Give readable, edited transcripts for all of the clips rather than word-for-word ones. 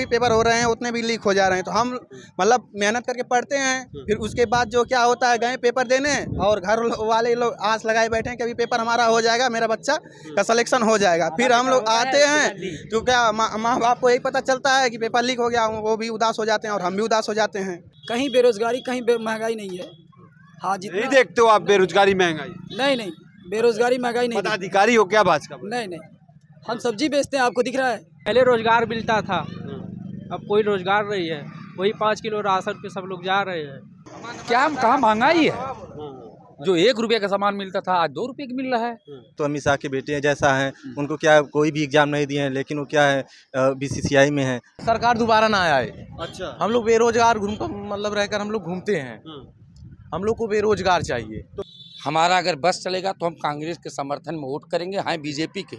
भी पेपर हो रहे हैं उतने भी लीक हो जा रहे हैं। तो हम मतलब मेहनत करके पढ़ते हैं, फिर उसके बाद जो क्या होता है, गए पेपर देने और घर वाले लोग आस लगाए बैठे हैं कि अभी पेपर हमारा हो जाएगा, मेरा बच्चा का सिलेक्शन हो जाएगा। फिर हम लोग आते हैं तो क्या माँ बाप को यही पता चलता है कि पेपर लीक हो गया, वो भी उदास हो जाते हैं और हम भी उदास हो जाते हैं। कहीं बेरोजगारी, कहीं महंगाई नहीं है। हाँ, नहीं देखते हो आप बेरोजगारी महंगाई? नहीं, बेरोजगारी महंगाई नहीं। पदाधिकारी हो क्या भाजपा? नहीं, हम सब्जी बेचते हैं, आपको दिख रहा है। पहले रोजगार मिलता था, अब कोई रोजगार नहीं है, वही 5 किलो राशन पे सब लोग जा रहे हैं। क्या कहाँ महंगाई है? जो 1 रुपये का सामान मिलता था आज 2 रुपये की मिल रहा है। तो अमित शाह के बेटे जैसा है, उनको क्या कोई भी एग्जाम नहीं दिए हैं, लेकिन वो क्या है बीसीसीआई में है। सरकार दोबारा ना आए। अच्छा, हम लोग बेरोजगार मतलब रहकर हम लोग घूमते हैं। हम लोग को बेरोजगार चाहिए। हमारा अगर बस चलेगा तो हम कांग्रेस के समर्थन में वोट करेंगे, हाँ बीजेपी के,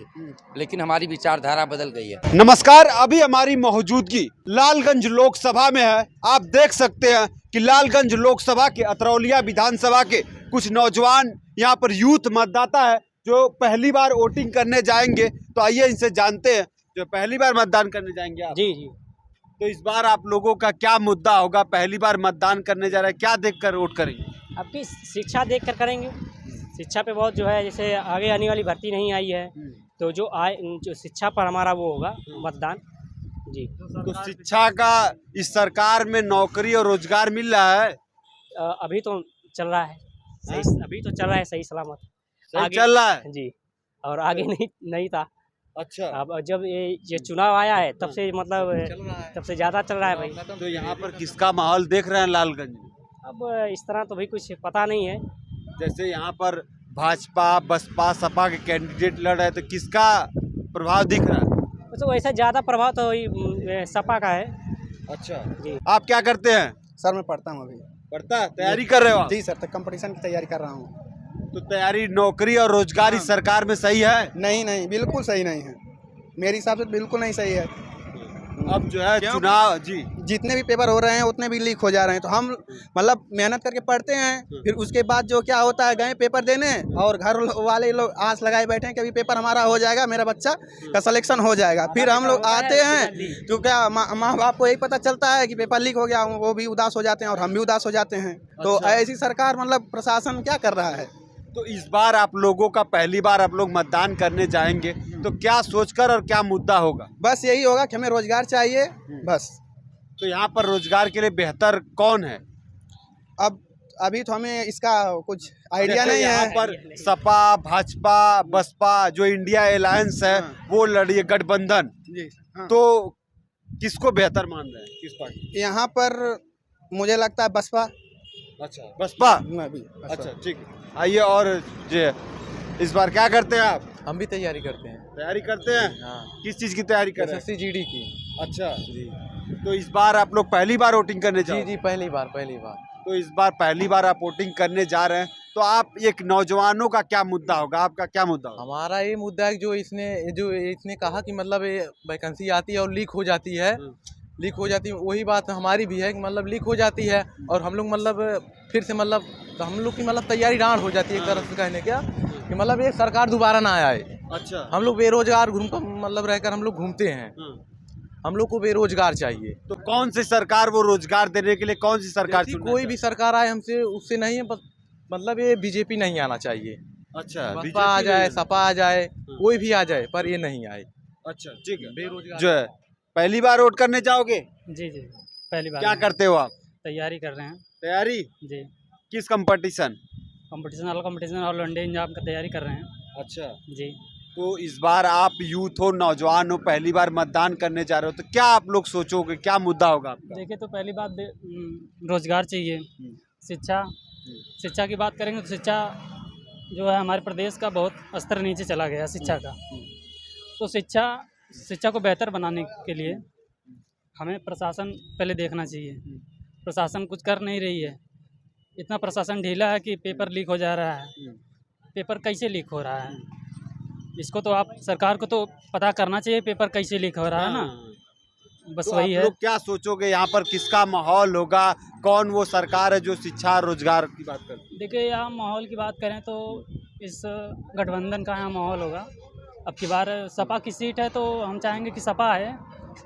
लेकिन हमारी विचारधारा बदल गई है। नमस्कार, अभी हमारी मौजूदगी लालगंज लोकसभा में है। आप देख सकते हैं कि लालगंज लोकसभा के अतरौलिया विधानसभा के कुछ नौजवान यहाँ पर यूथ मतदाता है जो पहली बार वोटिंग करने जाएंगे। तो आइए इनसे जानते हैं, जो पहली बार मतदान करने जाएंगे आप। जी। तो इस बार आप लोगों का क्या मुद्दा होगा? पहली बार मतदान करने जा रहे हैं, क्या देखकर वोट करेंगे? आपकी शिक्षा देख कर करेंगे। शिक्षा पे बहुत जो है, जैसे आगे आने वाली भर्ती नहीं आई है तो जो शिक्षा पर हमारा वो होगा मतदान। जी। तो शिक्षा का इस सरकार में नौकरी और रोजगार मिल रहा है? अभी तो चल रहा है सही, अभी तो चल रहा है सही सलामत। आगे चल रहा है जी, और आगे नहीं था। अच्छा, अब जब ये चुनाव आया है तब से मतलब तब से ज़्यादा चल रहा है भाई। तो यहाँ पर किसका माहौल देख रहे हैं लालगंज में? अब इस तरह तो भाई कुछ पता नहीं है। जैसे यहाँ पर भाजपा, बसपा, सपा के कैंडिडेट लड़ रहे हैं, तो किसका प्रभाव दिख रहा है? तो वैसे ज़्यादा प्रभाव तो सपा का है। अच्छा जी। आप क्या करते हैं? सर मैं पढ़ता हूँ अभी। पढ़ता है, तैयारी कर रहे हो आप? जी सर, कंपटीशन की तैयारी कर रहा हूँ। तो तैयारी, नौकरी और रोजगार इस सरकार में सही है? नहीं, बिल्कुल सही नहीं है, मेरे हिसाब से बिल्कुल नहीं सही है। अब जो है चुनाव, जी, जितने भी पेपर हो रहे हैं उतने भी लीक हो जा रहे हैं। तो हम मतलब मेहनत करके पढ़ते हैं, फिर उसके बाद जो क्या होता है, गए पेपर देने और घर वाले लोग आस लगाए बैठे हैं कि अभी पेपर हमारा हो जाएगा, मेरा बच्चा का सिलेक्शन हो जाएगा। फिर हम लोग आते हैं तो क्या माँ बाप को यही पता चलता है कि पेपर लीक हो गया, वो भी उदास हो जाते हैं और हम भी उदास हो जाते हैं। तो ऐसी सरकार मतलब प्रशासन क्या कर रहा है? तो इस बार आप लोगों का पहली बार आप लोग मतदान करने जाएंगे तो क्या सोचकर और क्या मुद्दा होगा? बस यही होगा कि हमें रोजगार चाहिए, बस। तो यहाँ पर रोजगार के लिए बेहतर कौन है? अब अभी तो हमें इसका कुछ आइडिया नहीं यहाँ है। पर सपा, भाजपा, बसपा जो इंडिया अलायंस है वो लड़ी है, गठबंधन। जी हाँ। तो किसको बेहतर मान रहे हैं, किस पार्टी? यहाँ पर मुझे लगता है बसपा। अच्छा, बसपा। मैं भी अच्छा, ठीक है। आइए, और जी इस बार क्या करते हैं आप? हम भी तैयारी करते हैं। तैयारी करते हैं? हाँ। किस चीज की तैयारी कर रहे हैं? SSC GD की। अच्छा जी तो इस बार आप लोग पहली बार वोटिंग करने जा रहे हैं? जी, पहली बार। तो इस बार पहली बार आप वोटिंग करने जा रहे हैं, तो आप एक नौजवानों का क्या मुद्दा होगा? आपका क्या मुद्दा होगा? हमारा ये मुद्दा है जो इसने कहा कि मतलब ये वैकेंसी आती है और लीक हो जाती है, वही बात हमारी भी है कि मतलब लीक हो जाती है और हम लोग मतलब फिर से मतलब तो हम लोग की मतलब तैयारी डांड हो जाती है एक तरह से कहने क्या कि मतलब ये सरकार दोबारा ना आए। अच्छा, हम लोग बेरोजगार मतलब रहकर हम लोग घूमते हैं। हम लोग को बेरोजगार चाहिए। तो कौन सी सरकार वो रोजगार देने के लिए कौन सी सरकार चुनना कोई भी सरकार आए हमसे उससे नहीं है, मतलब ये बीजेपी नहीं आना चाहिए। अच्छा, बसपा आ जाए, सपा आ जाए, कोई भी आ जाए, पर ये नहीं आए। अच्छा, ठीक है। बेरोजगार जो है पहली बार वोट करने जाओगे? जी, पहली बार। क्या करते हो आप? तैयारी कर रहे हैं। तैयारी जी। किस competition? Competition all India exam का तैयारी कर रहे हैं। अच्छा, जी। तो इस बार आप यूथ हो, नौजवान हो, पहली बार मतदान करने जा रहे हो, तो क्या आप लोग सोचोगे, क्या मुद्दा होगा आपका? देखिए, तो पहली बात रोजगार चाहिए। शिक्षा की बात करेंगे तो शिक्षा जो है हमारे प्रदेश का बहुत स्तर नीचे चला गया शिक्षा का। तो शिक्षा को बेहतर बनाने के लिए हमें प्रशासन पहले देखना चाहिए। प्रशासन कुछ कर नहीं रही है, इतना प्रशासन ढीला है कि पेपर लीक हो जा रहा है। पेपर कैसे लीक हो रहा है, इसको तो आप सरकार को तो पता करना चाहिए, पेपर कैसे लीक हो रहा है ना। बस तो वही आप है। लोग क्या सोचोगे, यहाँ पर किसका माहौल होगा? कौन वो सरकार है जो शिक्षा रोजगार की बात करती है? देखिए, यहाँ माहौल की बात करें तो इस गठबंधन का यहाँ माहौल होगा। अब की बार सपा की सीट है तो हम चाहेंगे कि सपा है,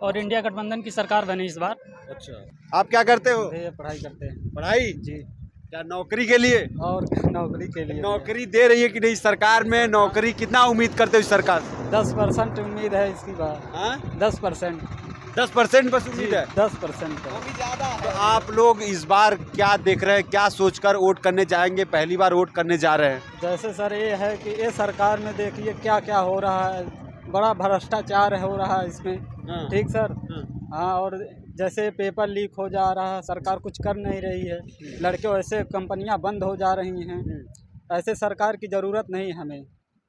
और इंडिया गठबंधन की सरकार बनी इस बार। अच्छा, आप क्या करते हो? पढ़ाई करते हैं पढ़ाई जी। क्या नौकरी के लिए? और नौकरी के लिए नौकरी दे रही है कि नहीं सरकार में? नौकरी कितना उम्मीद करते हो इस सरकार से? 10% उम्मीद है इसकी बार। हाँ? 10%। 10% बस उम्मीद है? 10%। तो आप लोग इस बार क्या देख रहे हैं, क्या सोचकर वोट करने जाएंगे? पहली बार वोट करने जा रहे हैं। जैसे सर ये है कि ये सरकार में देखिए क्या क्या हो रहा है, बड़ा भ्रष्टाचार हो रहा है इसमें। हाँ। ठीक सर। हाँ। हाँ, और जैसे पेपर लीक हो जा रहा है, सरकार कुछ कर नहीं रही है। लड़के ऐसे कंपनियां बंद हो जा रही हैं। ऐसे सरकार की ज़रूरत नहीं हमें।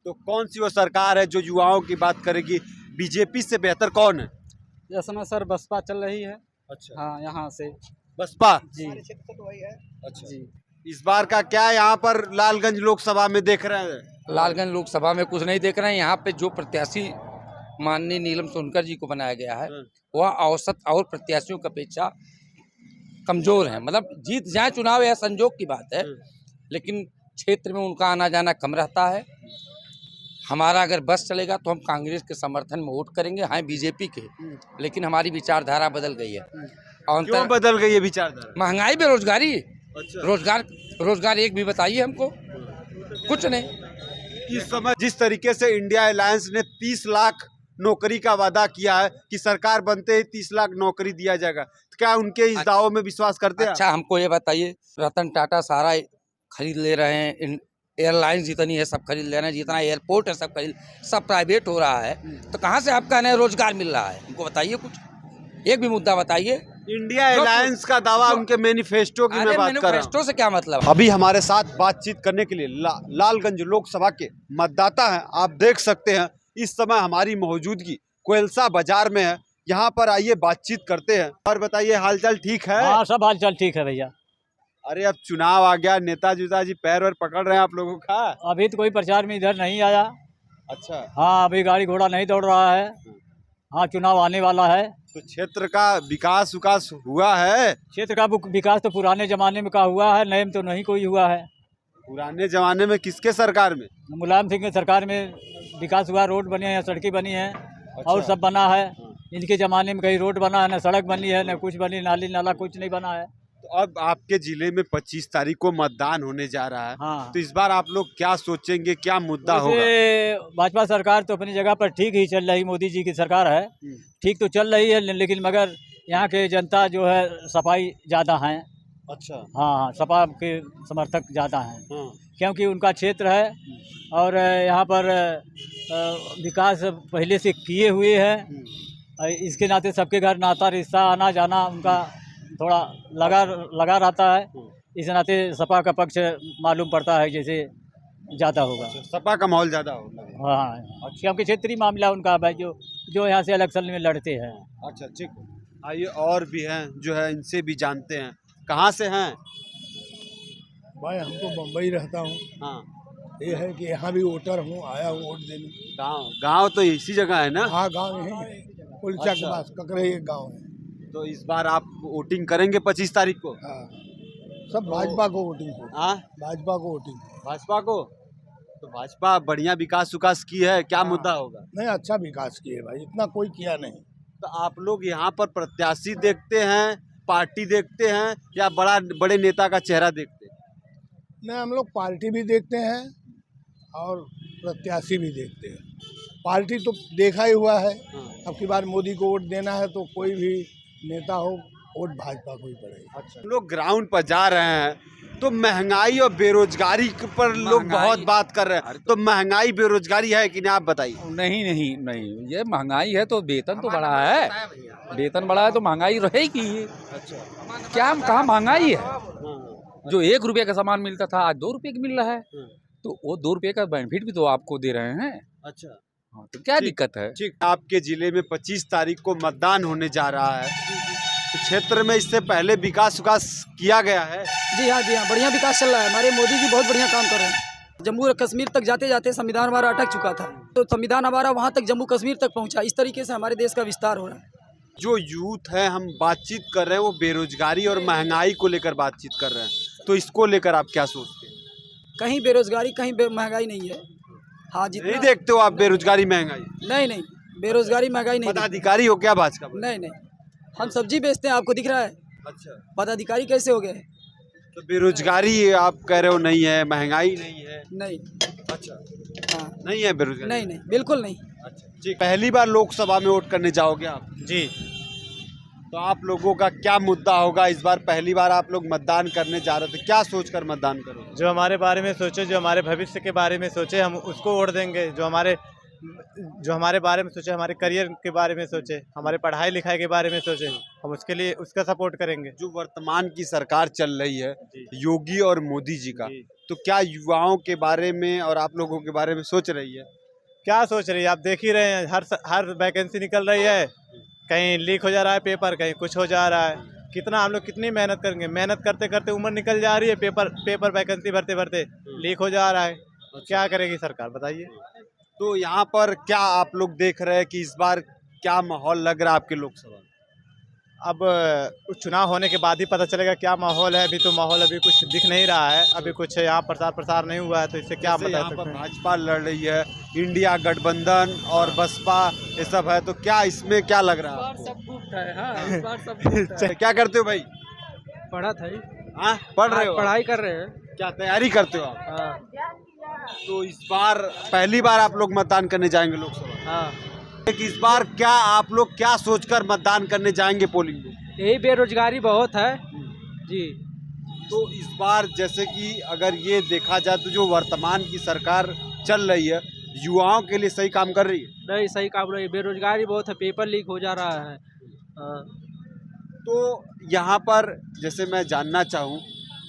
तो कौन सी वो सरकार है जो युवाओं की बात करेगी? बीजेपी से बेहतर कौन है? इस समय सर बसपा चल रही है। अच्छा, हाँ, यहाँ से बसपा जी। अच्छा जी। इस बार का क्या यहाँ पर लालगंज लोकसभा में देख रहे हैं? लालगंज लोकसभा में कुछ नहीं देख रहे हैं। यहाँ पे जो प्रत्याशी माननीय नीलम सोनकर जी को बनाया गया है वह औसत और प्रत्याशियों की अपेक्षा कमजोर है। मतलब जीत जाए चुनाव यह संजोग की बात है, लेकिन क्षेत्र में उनका आना जाना कम रहता है। हमारा अगर बस चलेगा तो हम कांग्रेस के समर्थन में वोट करेंगे, हाँ बीजेपी के, लेकिन हमारी विचारधारा बदल गई है। क्यों बदल गई है विचारधारा? महंगाई, बेरोजगारी। अच्छा। रोजगार एक भी बताइए हमको, कुछ नहीं। इस समय जिस तरीके से इंडिया अलायंस ने 30 लाख नौकरी का वादा किया है कि सरकार बनते ही 30 लाख नौकरी दिया जाएगा, तो क्या उनके इस दावों में विश्वास करते हैं? अच्छा, हमको ये बताइए, रतन टाटा सारा खरीद ले रहे हैं, एयरलाइंस जितनी है सब खरीद ले रहे हैं, जितना एयरपोर्ट है सब प्राइवेट हो रहा है, तो कहाँ से आपका नया रोजगार मिल रहा है? हमको बताइए, कुछ एक भी मुद्दा बताइए। इंडिया अलायंस का दावा उनके मैनिफेस्टो की मैं बात कर रहा हूँ। मैनिफेस्टो से क्या मतलब? अभी हमारे साथ बातचीत करने के लिए लालगंज लोकसभा के मतदाता हैं। आप देख सकते हैं इस समय हमारी मौजूदगी कोयलसा बाजार में है। यहाँ पर आइए बातचीत करते हैं। और बताइए, हालचाल ठीक है? हाँ, सब हालचाल ठीक है भैया। अरे अब चुनाव आ गया, नेताजी पैर वैर पकड़ रहे हैं आप लोगों का? अभी तो कोई प्रचार में इधर नहीं आया। अच्छा। हाँ, अभी गाड़ी घोड़ा नहीं दौड़ रहा है। हाँ, चुनाव आने वाला है। तो क्षेत्र का विकास हुआ है? क्षेत्र का विकास तो पुराने जमाने में का हुआ है, नए में तो नहीं कोई हुआ है। पुराने जमाने में किसके सरकार में? मुलायम सिंह की सरकार में विकास हुआ, रोड बने हैं, सड़कें बनी हैं। अच्छा। और सब बना है। इनके ज़माने में कहीं रोड बना है, न सड़क बनी है, न कुछ बनी, नाली नाला कुछ नहीं बना है। तो अब आपके जिले में 25 तारीख को मतदान होने जा रहा है। हाँ। तो इस बार आप लोग क्या सोचेंगे, क्या मुद्दा होगा? भाजपा सरकार तो अपनी जगह पर ठीक ही चल रही, मोदी जी की सरकार है, ठीक तो चल रही है, लेकिन मगर यहाँ के जनता जो है सफाई ज़्यादा हैं। अच्छा। हाँ, सपा के समर्थक ज़्यादा हैं। हाँ। क्योंकि उनका क्षेत्र है और यहाँ पर विकास पहले से किए हुए हैं। इसके नाते सबके घर नाता रिश्ता आना जाना उनका थोड़ा लगा रहता है। इस नाते सपा का पक्ष मालूम पड़ता है जैसे ज़्यादा होगा। सपा का माहौल ज़्यादा होगा। हाँ, क्योंकि क्षेत्रीय मामला उनका है जो यहाँ से इलेक्शन में लड़ते हैं। अच्छा, ठीक। आइए और भी हैं जो है, इनसे भी जानते हैं। कहाँ से हैं? भाई हम तो बम्बई रहता हूँ। हाँ। ये है कि यहाँ भी वोटर हूँ, आया हूँ वोट देने। गाँव तो इसी जगह है ना? हाँ, गाँव यही है, कुलचा के पास ककरे एक गाँव है। तो इस बार आप वोटिंग करेंगे 25 तारीख को? हाँ, सब भाजपा को वोटिंग है। हाँ, भाजपा को वोटिंग। भाजपा को? तो भाजपा बढ़िया विकास की है, क्या मुद्दा होगा? नहीं, अच्छा विकास किए भाई, इतना कोई किया नहीं। तो आप लोग यहाँ पर प्रत्याशी देखते हैं, पार्टी देखते हैं, या बड़े नेता का चेहरा देखते हैं? नहीं, हम लोग पार्टी भी देखते हैं और प्रत्याशी भी देखते हैं। पार्टी तो देखा ही हुआ है। अब की बार मोदी को वोट देना है तो कोई भी नेता हो, वोट भाजपा को ही पड़ेगा। अच्छा। लोग ग्राउंड पर जा रहे हैं तो महंगाई और बेरोजगारी पर लोग बहुत बात कर रहे हैं। तो महंगाई बेरोजगारी है कि नहीं, आप बताइए। नहीं, ये महंगाई है तो वेतन तो बढ़ा है, वेतन बढ़ा है तो महंगाई रहेगी। अच्छा। क्या कहाँ महंगाई है? जो 1 रुपये का सामान मिलता था आज 2 रुपये का मिल रहा है, तो वो 2 रुपये का बेनिफिट भी तो आपको दे रहे हैं। अच्छा। हाँ, तो क्या दिक्कत है? ठीक। आपके जिले में 25 तारीख को मतदान होने जा रहा है, तो क्षेत्र में इससे पहले विकास किया गया है? जी हाँ, बढ़िया विकास चल रहा है। हमारे मोदी जी बहुत बढ़िया काम कर रहे हैं। जम्मू और कश्मीर तक जाते जाते संविधान हमारा अटक चुका था, तो संविधान हमारा वहाँ तक जम्मू कश्मीर तक पहुँचा। इस तरीके से हमारे देश का विस्तार हो रहा है। जो यूथ है, हम बातचीत कर रहे हैं, वो बेरोजगारी और महंगाई को लेकर बातचीत कर रहे हैं, तो इसको लेकर आप क्या सोचते हैं? कहीं बेरोजगारी, कहीं महंगाई नहीं है। हाँ, जितना नहीं देखते हो आप बेरोजगारी महंगाई? नहीं, बेरोजगारी महंगाई नहीं पदाधिकारी हो क्या भाजपा में? नहीं नहीं, हम सब्जी बेचते हैं, आपको दिख रहा है। अच्छा, पदाधिकारी कैसे हो गए? तो बेरोजगारी आप कह रहे हो नहीं है, महंगाई नहीं है। नहीं। अच्छा, हाँ। नहीं है बेरोजगारी? नहीं नहीं, बिल्कुल नहीं। अच्छा, ठीक। पहली बार लोकसभा में वोट करने जाओगे आप? जी। तो आप लोगों का क्या मुद्दा होगा इस बार? पहली बार आप लोग मतदान करने जा रहे थे, क्या सोचकर मतदान करोगे? जो हमारे बारे में सोचे, जो हमारे भविष्य के बारे में सोचे, हम उसको वोट देंगे। जो हमारे बारे में सोचे, हमारे करियर के बारे में सोचे, हमारे पढ़ाई लिखाई के बारे में सोचे, हम उसके लिए उसका सपोर्ट करेंगे। जो वर्तमान की सरकार चल रही है योगी और मोदी जी का, तो क्या युवाओं के बारे में और आप लोगों के बारे में सोच रही है? क्या सोच रही है? आप देख ही रहे हैं, हर वैकेंसी निकल रही है, कहीं लीक हो जा रहा है पेपर, कहीं कुछ हो जा रहा है। कितना हम लोग कितनी मेहनत करेंगे? मेहनत करते करते उम्र निकल जा रही है, पेपर वैकेंसी भरते भरते लीक हो जा रहा है। क्या करेगी सरकार, बताइए। तो यहाँ पर क्या आप लोग देख रहे हैं कि इस बार क्या माहौल लग रहा है आपके लोकसभा में? अब चुनाव होने के बाद ही पता चलेगा क्या माहौल है। अभी तो माहौल अभी कुछ दिख नहीं रहा है, अभी कुछ यहाँ प्रसार नहीं हुआ है, तो इससे क्या जैसे बता यहाँ सकते पर हैं। भाजपा लड़ रही है, इंडिया गठबंधन और बसपा ये सब है, तो क्या इसमें क्या लग रहा है आपको? क्या करते हो भाई? पढ़ा था ही। हाँ, पढ़ रहे हो? पढ़ाई कर रहे हैं। क्या तैयारी करते हो आप? हाँ तो इस बार पहली बार आप लोग मतदान करने जाएंगे लोकसभा? हाँ, कि इस बार क्या आप लोग क्या सोचकर मतदान करने जाएंगे पोलिंग में? यही बेरोजगारी बहुत है जी। तो इस बार जैसे कि अगर ये देखा जाए तो जो वर्तमान की सरकार चल रही है युवाओं के लिए सही काम कर रही है? नहीं, सही काम नहीं, बेरोजगारी बहुत है, पेपर लीक हो जा रहा है। हाँ। तो यहाँ पर जैसे मैं जानना चाहूँ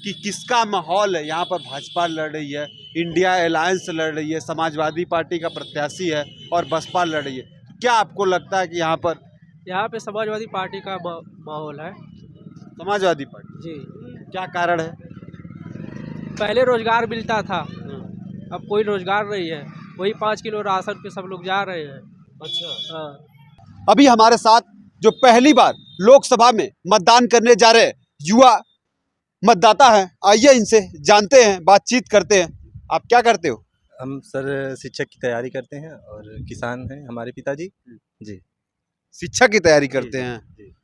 कि किसका माहौल है? यहाँ पर भाजपा लड़ रही है, इंडिया अलायंस लड़ रही है, समाजवादी पार्टी का प्रत्याशी है और बसपा लड़ रही है। तो क्या आपको लगता है कि यहाँ पे समाजवादी पार्टी का माहौल है समाजवादी पार्टी? जी। क्या कारण है? पहले रोजगार मिलता था, अब कोई रोजगार नहीं है, वही 5 किलो राशन पे सब लोग जा रहे हैं। अच्छा। हाँ। अभी हमारे साथ जो पहली बार लोकसभा में मतदान करने जा रहे युवा मतदाता हैं, आइए इनसे जानते हैं, बातचीत करते हैं। आप क्या करते हो? हम सर शिक्षक की तैयारी करते हैं और किसान हैं हमारे पिताजी जी। शिक्षा की तैयारी करते हैं?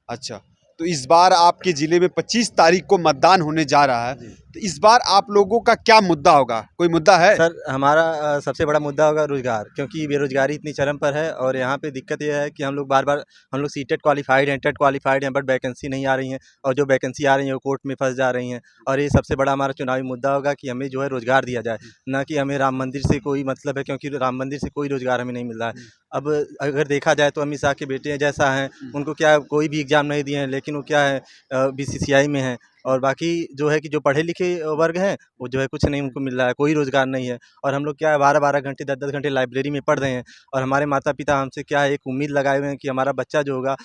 अच्छा, तो इस बार आपके जिले में 25 तारीख को मतदान होने जा रहा है, तो इस बार आप लोगों का क्या मुद्दा होगा? कोई मुद्दा है? सर हमारा सबसे बड़ा मुद्दा होगा रोजगार, क्योंकि बेरोजगारी इतनी चरम पर है और यहाँ पे दिक्कत यह है कि हम लोग सीटेट क्वालिफाइड हैं, टेट क्वालिफाइड हैं, बट वैकेंसी नहीं आ रही हैं और जो वैकेंसी आ रही हैं वो कोर्ट में फंस जा रही हैं। और ये सबसे बड़ा हमारा चुनावी मुद्दा होगा कि हमें जो है रोजगार दिया जाए, ना कि हमें राम मंदिर से कोई मतलब है, क्योंकि राम मंदिर से कोई रोजगार हमें नहीं मिल रहा है। अब अगर देखा जाए तो अमित शाह के बेटे जैसा हैं, उनको क्या कोई भी एग्ज़ाम नहीं दिए हैं, लेकिन वो क्या है BCCI में हैं, और बाकी जो है कि जो पढ़े लिखे वर्ग हैं वो जो है कुछ नहीं उनको मिल रहा है, कोई रोज़गार नहीं है। और हम लोग क्या है 12-12 घंटे 10-10 घंटे लाइब्रेरी में पढ़ रहे हैं और हमारे माता पिता हमसे क्या है एक उम्मीद लगाए हुए हैं कि हमारा बच्चा जो होगा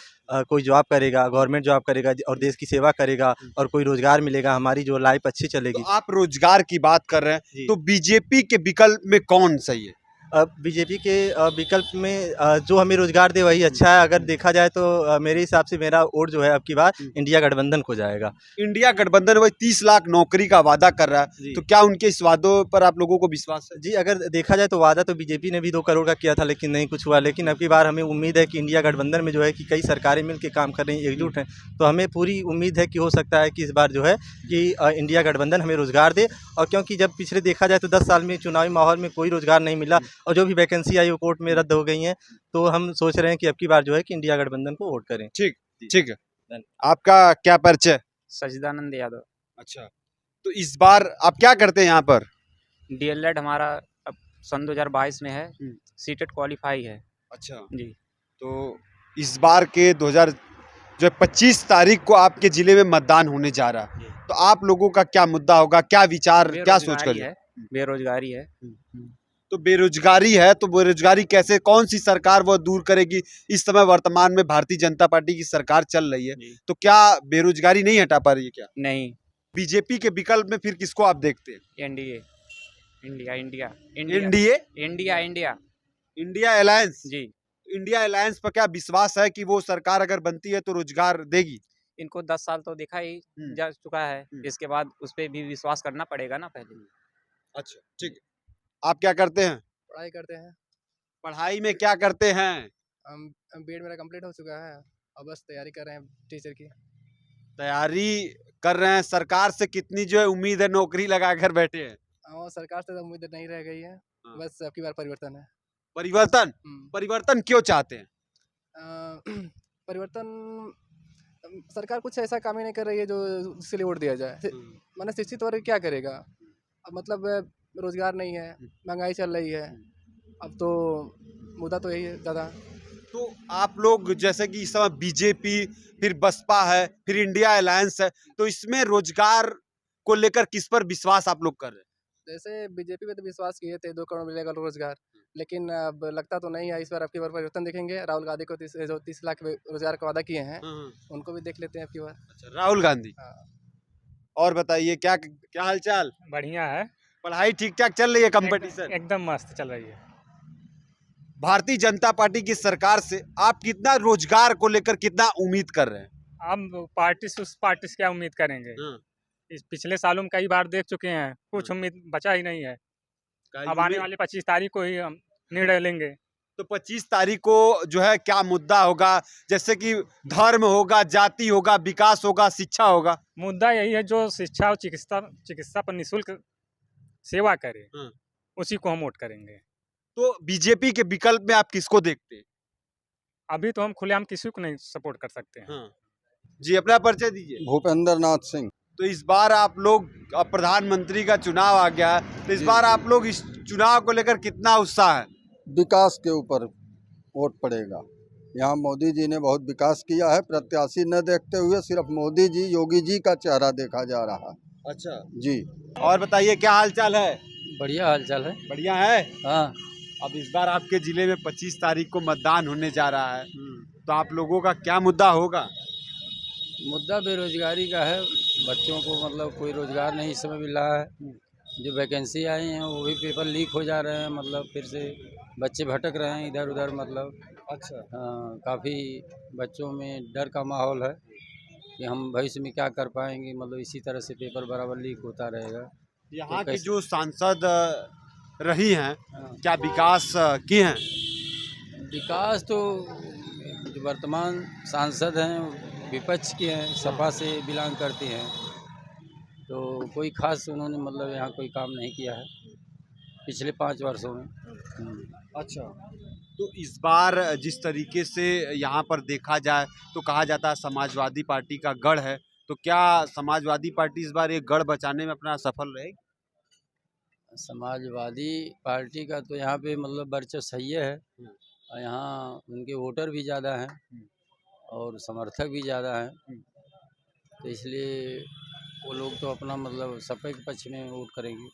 कोई जॉब करेगा, गवर्नमेंट जॉब करेगा और देश की सेवा करेगा और कोई रोज़गार मिलेगा, हमारी जो लाइफ अच्छी चलेगी। तो आप रोजगार की बात कर रहे हैं, तो बीजेपी के विकल्प में कौन सही है? बीजेपी के विकल्प में जो हमें रोजगार दे वही अच्छा है। अगर देखा जाए तो मेरे हिसाब से मेरा वोट जो है अब की बार इंडिया गठबंधन को जाएगा। इंडिया गठबंधन वही 30 लाख नौकरी का वादा कर रहा है, तो क्या उनके इस वादों पर आप लोगों को विश्वास है? जी, अगर देखा जाए तो वादा तो बीजेपी ने भी 2 करोड़ का किया था, लेकिन नहीं कुछ हुआ। लेकिन अब की बार हमें उम्मीद है कि इंडिया गठबंधन में जो है कि कई सरकारें मिल के काम कर रही हैं, एकजुट हैं, तो हमें पूरी उम्मीद है कि हो सकता है कि इस बार जो है कि इंडिया गठबंधन हमें रोजगार दे। और क्योंकि जब पिछले देखा जाए तो 10 साल में चुनावी माहौल में कोई रोजगार नहीं मिला और जो भी वैकेंसी आई वो कोर्ट में रद्द हो गई हैं, तो हम सोच रहे हैं कि अब की बार जो है कि इंडिया गठबंधन को वोट करें। ठीक है। आपका क्या परिचय? सचिदानंद यादव। अच्छा, तो इस बार आप क्या करते हैं यहाँ पर? DLED हमारा अब सन 2022 में है, सीटेट क्वालिफाई है। अच्छा जी। तो इस बार के 25 तारीख को आपके जिले में मतदान होने जा रहा है, तो आप लोगों का क्या मुद्दा होगा, क्या विचार, क्या सोच कर? बेरोजगारी है। तो बेरोजगारी है, तो बेरोजगारी कैसे, कौन सी सरकार वो दूर करेगी? इस समय वर्तमान में भारतीय जनता पार्टी की सरकार चल रही है, तो क्या बेरोजगारी नहीं हटा पा रही है? क्या नहीं। बीजेपी के विकल्प में फिर किसको आप देखते हैं? NDA, India India NDA, India India India alliance. जी। इंडिया अलायंस पर क्या विश्वास है कि वो सरकार अगर बनती है तो रोजगार देगी? इनको 10 साल तो दिखा ही जा चुका है, इसके बाद उस पर भी विश्वास करना पड़ेगा ना पहले। अच्छा, ठीक है। आप क्या करते हैं? पढ़ाई करते हैं। पढ़ाई में क्या करते हैं? बीएड मेरा कंप्लीट हो चुका है और बस तैयारी कर रहे हैं टीचर की। तैयारी कर रहे हैं, सरकार से कितनी जो है उम्मीद है, नौकरी लगा कर बैठे हैं? और सरकार से तो उम्मीद नहीं रह गई है, बस अब की बार परिवर्तन है। परिवर्तन? परिवर्तन क्यों चाहते हैं? परिवर्तन सरकार कुछ ऐसा काम ही नहीं कर रही है जो उसके लिए वोट दिया जाए। माने शिक्षित वर्ग क्या करेगा? अब मतलब रोजगार नहीं है, महंगाई चल रही है, अब तो मुद्दा तो यही है ज़्यादा। तो आप लोग जैसे कि इस समय बीजेपी, फिर बसपा है, फिर इंडिया अलायंस है, तो इसमें रोजगार को लेकर किस पर विश्वास आप लोग कर रहे हैं? जैसे बीजेपी पे तो विश्वास किए थे 2 करोड़ मिलेगा रोजगार, लेकिन अब लगता तो नहीं है। इस बार अब की बार परिवर्तन देखेंगे। राहुल गांधी को 30 लाख रोजगार का वादा किए हैं, उनको भी देख लेते हैं अब की बार। अच्छा, राहुल गांधी। और बताइए क्या क्या हालचाल? बढ़िया है। पढ़ाई ठीक ठाक चल रही है? कंपटीशन एकदम मस्त चल रही है। भारतीय जनता पार्टी की सरकार से आप कितना रोजगार को लेकर कितना उम्मीद कर रहे हैं? हम पार्टी से उस पार्टी से क्या उम्मीद करेंगे? इस पिछले सालों में कई बार देख चुके हैं, कुछ उम्मीद बचा ही नहीं है। अब आने वाले 25 तारीख को ही हम निर्णय लेंगे। तो 25 तारीख को जो है क्या मुद्दा होगा? जैसे कि धर्म होगा, जाति होगा, विकास होगा, शिक्षा होगा? मुद्दा यही है, जो शिक्षा और चिकित्सा पर निःशुल्क सेवा करे, उसी को हम वोट करेंगे। तो बीजेपी के विकल्प में आप किसको देखते हैं? अभी तो हम खुलेआम किसी को नहीं सपोर्ट कर सकते हैं। जी, अपना परिचय दीजिए। भूपेंद्र नाथ सिंह। तो इस बार आप लोग, अब प्रधानमंत्री का चुनाव आ गया है, तो इस बार आप लोग इस चुनाव को लेकर कितना उत्साह है? विकास के ऊपर वोट पड़ेगा। यहाँ मोदी जी ने बहुत विकास किया है, प्रत्याशी न देखते हुए सिर्फ मोदी जी, योगी जी का चेहरा देखा जा रहा है। अच्छा जी। और बताइए क्या हालचाल है? बढ़िया हालचाल है। बढ़िया है। हाँ। अब इस बार आपके जिले में 25 तारीख को मतदान होने जा रहा है, तो आप लोगों का क्या मुद्दा होगा? मुद्दा बेरोजगारी का है। बच्चों को मतलब कोई रोजगार नहीं इस समय मिल रहा है। जो वैकेंसी आई हैं वो भी पेपर लीक हो जा रहे हैं, मतलब फिर से बच्चे भटक रहे हैं इधर उधर, मतलब अच्छा। काफ़ी बच्चों में डर का माहौल है कि हम भविष्य में क्या कर पाएंगे, मतलब इसी तरह से पेपर बराबर लीक होता रहेगा। यहाँ की जो सांसद रही हैं, क्या विकास किए हैं? विकास तो जो वर्तमान सांसद हैं विपक्ष के हैं, सपा से बिलोंग करते हैं, तो कोई खास उन्होंने मतलब यहाँ कोई काम नहीं किया है पिछले 5 वर्षों में। अच्छा, तो इस बार जिस तरीके से यहाँ पर देखा जाए तो कहा जाता है समाजवादी पार्टी का गढ़ है, तो क्या समाजवादी पार्टी इस बार ये गढ़ बचाने में अपना सफल रहेगी? समाजवादी पार्टी का तो यहाँ पे मतलब वर्चस्व सही है, और यहाँ उनके वोटर भी ज़्यादा हैं और समर्थक भी ज़्यादा हैं, तो इसलिए वो लोग तो अपना मतलब सपा के पक्ष में वोट करेंगे।